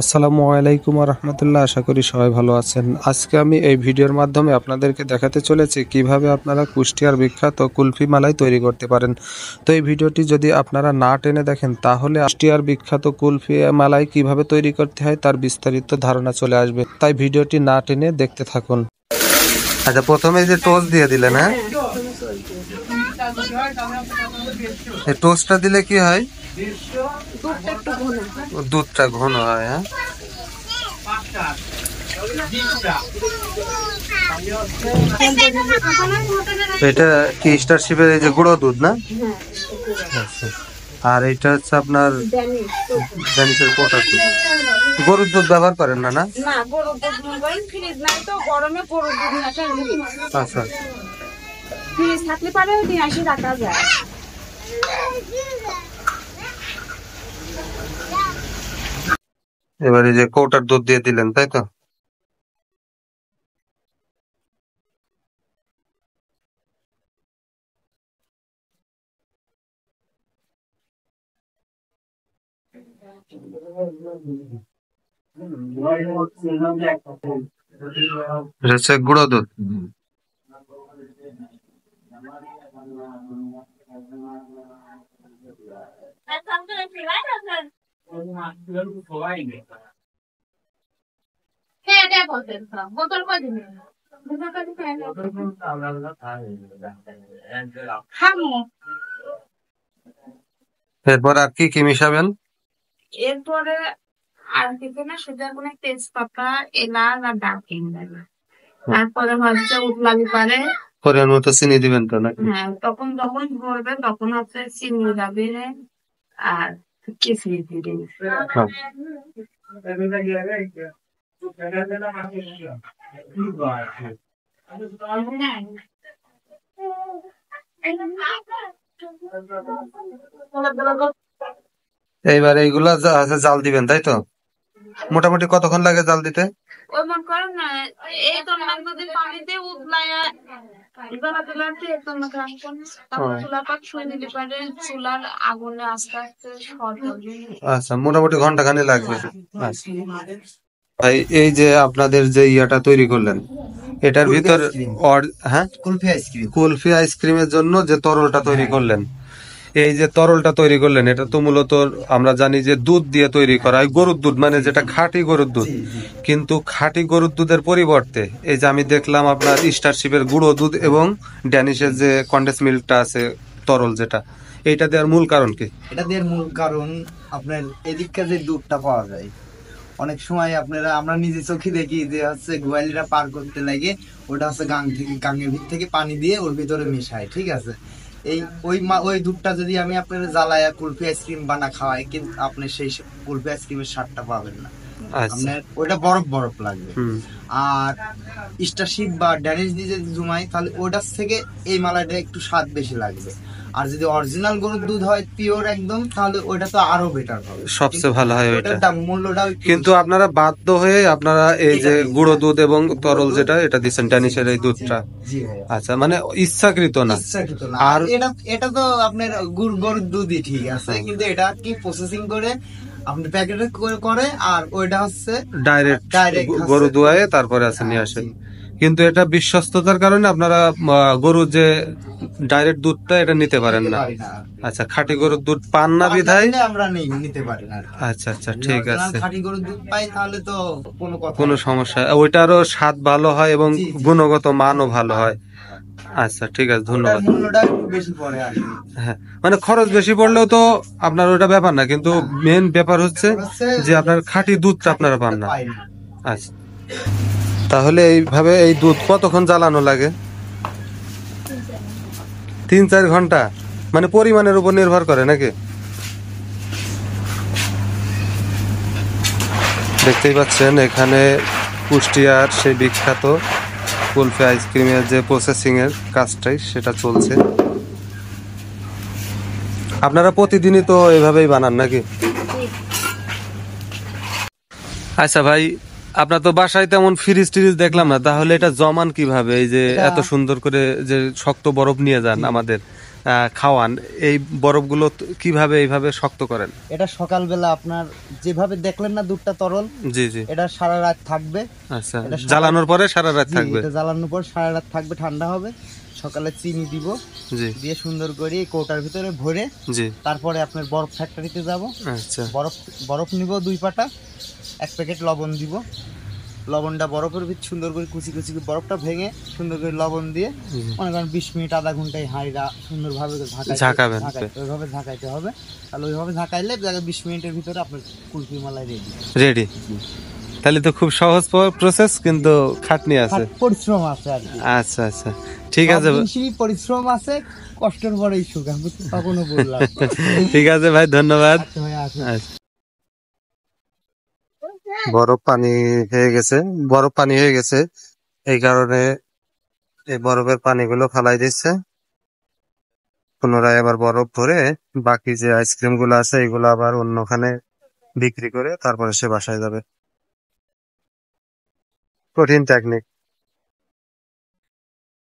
আসসালামু আলাইকুম ওয়া রাহমাতুল্লাহ। আশা করি সবাই ভালো আছেন। আজকে আমি এই ভিডিওর মাধ্যমে আপনাদেরকে দেখাতে চলেছি কিভাবে আপনারা কুষ্টিয়ার বিখ্যাত কুলফি মালাই তৈরি করতে পারেন। তো এই ভিডিওটি যদি আপনারা না টেনে দেখেন তাহলে কুষ্টিয়ার বিখ্যাত কুলফি মালাই কিভাবে তৈরি করতে হয় তার বিস্তারিত ধারণা চলে আসবে। তাই ভিডিওটি না টেনে দেখতে থাকুন। আচ্ছা, প্রথমে যে টোস্ট দিয়ে দিলেন, হ্যাঁ, এই টোস্টটা দিলে কি হয়? দুধটা ঘন হয়। হ্যাঁ, এটা কি স্টারশিপের এই যে গুঁড়ো দুধ না? আচ্ছা। আর এটা হচ্ছে আপনার ড্যানিশের পোটার দুধ। গরুর দুধ ব্যবহার করেন না? না, গরুর দুধ ফ্রিজ নাই তো, গরমে গরুর দুধ না। আচ্ছা, ফ্রিজ থাকলে পারে দিয়ে আসি রাখা যায়। এবারে যে কৌটার দুধ দিয়ে দিলেন, তাই তো? হচ্ছে গুঁড়ো দুধ। এরপর আর কি কি মিশাবেন? এরপরে আর কিছু না, সেটা কোনো তেজপাতা, এলাচ আর দারচিনি দেবে। তারপরে হচ্ছে উতলালি পারে পরিমাণ মতো চিনি দিবেন তো নাকি? হ্যাঁ, তখন যখন ধরবে তখন হচ্ছে চিনি যাবে আর কিশমিশ দিবেন। এইবার এইগুলা জাল দিবেন, তাই তো? মোটামুটি কতক্ষণ লাগে জাল দিতে? আচ্ছা, মোটামুটি ঘন্টা খানি লাগবে। আচ্ছা ভাই, এই যে আপনাদের যে ইয়াটা তৈরি করলেন, এটার ভিতর হ্যাঁ, কুলফি আইসক্রিমের জন্য যে তরলটা তৈরি করলেন, এই যে তরলটা তৈরি করলেন, এটা তো মূলত আমরা জানি যে দুধ দিয়ে তৈরি করা হয়, গরুর দুধ, মানে যেটা খাঁটি গরুর দুধ। কিন্তু খাঁটি গরুর দুধের পরিবর্তে এই যে আমি দেখলাম আপনার স্টারশিপের গুঁড়ো দুধ এবং ড্যানিশের যে কন্ডেন্স মিল্কটা আছে, তরল যেটা, এইটা দেওয়ার মূল কারণ কি? এটা দেওয়ার মূল কারণ আপনার এদিকটা যে দুধটা পাওয়া যায়, অনেক সময় আমরা নিজে চোখে দেখি যে হচ্ছে গোয়ালিরা পার করতে লাগে, ওটা হচ্ছে গাঙের ভিতর থেকে পানি দিয়ে ওর ভিতরে মেশায়, ঠিক আছে? ওই দুধটা যদি আমি আপনার জ্বালায়া কুলফি আইসক্রিম বানা খাওয়াই, কিন্তু আপনি সেই কুলফি আইসক্রিমের স্বাদটা পাবেন না। আপনার ওটা বরফ বরফ লাগবে। আর স্টারশিপ বা ড্যানিশ দিয়ে যদি জুমাই, তাহলে ওটার থেকে এই মালাইটা একটু স্বাদ বেশি লাগবে। আর যদি অরিজিনাল গরুর দুধ হয় পিওর একদম, তাহলে ওইটা তো আরো বেটার হবে, সবচেয়ে ভালো হয় ওইটা, মূল্যটা। কিন্তু আপনারা বাধ্য হয়ে আপনারা এই যে গুঁড়ো দুধ এবং তরল যেটা এটা দিচ্ছেন, ড্যানিশের এই দুধটা। আচ্ছা, মানে ইচ্ছাকৃত না। আর এটা তো আপনার গরুর দুধই, ঠিক আছে, কিন্তু এটা কি প্রসেসিং করে আপনি প্যাকেটে করে, আর ওইটা হচ্ছে ডাইরেক্ট গরু দুয়ায়ে তারপরে আছে নিয়ে আসে। কিন্তু এটা বিশ্বস্ততার কারণে আপনারা গরুর যে ডাইরেক্ট দুধটা এটা নিতে পারেন না। আচ্ছা, খাঁটি গরুর দুধ পান না বিধায় আমরা নিতে পারি না। আচ্ছা আচ্ছা, ঠিক আছে। খাঁটি গরুর দুধ পাই তাহলে তো কোনো সমস্যা, ওইটারও স্বাদ ভালো হয় এবং গুণগত মানও ভালো হয়। আচ্ছা, ঠিক আছে, ধন্যবাদ। হ্যাঁ, মানে খরচ বেশি পড়লেও তো আপনার ওটা ব্যাপার না, কিন্তু মেন ব্যাপার হচ্ছে যে আপনার খাঁটি দুধটা আপনারা পান না। আচ্ছা, তাহলে এইভাবে এই দুধ কতক্ষণ জ্বালানো লাগে? 3-4 ঘন্টা, মানে পরিমাণের উপর নির্ভর করে নাকি? দেখতেই পাচ্ছেন এখানে কুষ্টিয়ার সেই বিখ্যাত কুলফি আইসক্রিমের যে প্রসেসিং এর কাজটাই সেটা চলছে। আপনারা প্রতিদিনই তো এভাবেই বানান নাকি? আচ্ছা ভাই, আপনার তো বাসায় তেমন ফ্রিজ টিরিজ দেখলাম না, তাহলে এটা জমান কিভাবে? এই যে এত সুন্দর করে যে শক্ত বরফ নিয়ে যান আমাদের, খাওয়ান, এই বরফগুলো কিভাবে এইভাবে শক্ত করেন? এটা সকালবেলা আপনার যেভাবে দেখলেন না দুধটা তরল, জি জি। এটা সারা রাত থাকবে। আচ্ছা, এটা জ্বালানোর পরে সারা রাত জি, থাকবে? এটা জ্বালানোর পর সারা রাত থাকবে, ঠান্ডা হবে। সকালে চিনি দিব, জি দিয়ে সুন্দর করে এই কৌটার ভিতরে ভরে জি। তারপরে আপনার বরফ ফ্যাক্টরিতে যাব। আচ্ছা বরফ বরফ নিব 2 পাটা, 1 প্যাকেট লবণ দিব। লবণটা বরফের ভিতর সুন্দর করে কুচি কুচি করে বরফটা ভেঙে সুন্দর করে লবণ দিয়ে মনে করেন 20 মিনিট আধা ঘন্টায় হাঁড়িটা সুন্দরভাবে ঝাঁকাবেন। ওইভাবে ঝাঁকাইতে হবে। তাহলে ওইভাবে ঝাঁকাইলে 20 মিনিটের ভিতরে আপনার কুলফি মালাই রেডি। রেডি। তাহলে তো খুব সহজ প্রসেস, কিন্তু খাটনি আছে, পরিশ্রম আছে আর কি। আচ্ছা আচ্ছা, ঠিক আছে। পরিশ্রম আছে, কষ্টের পরেই সুখ, আমি তখনও বললাম। ঠিক আছে ভাই, ধন্যবাদ। আচ্ছা ভাই, আসুন। আচ্ছা। বরফ পানি হয়ে গেছে, বরফ পানি হয়ে গেছে, এই কারণে এই বরফের পানিগুলো ফালাই দিচ্ছে। পুনরায় আবার বরফ ভরে বাকি যে আইসক্রিম গুলো আছে এগুলো আবার অন্যখানে বিক্রি করে তারপরে সে বাসায় যাবে। কঠিন টেকনিক।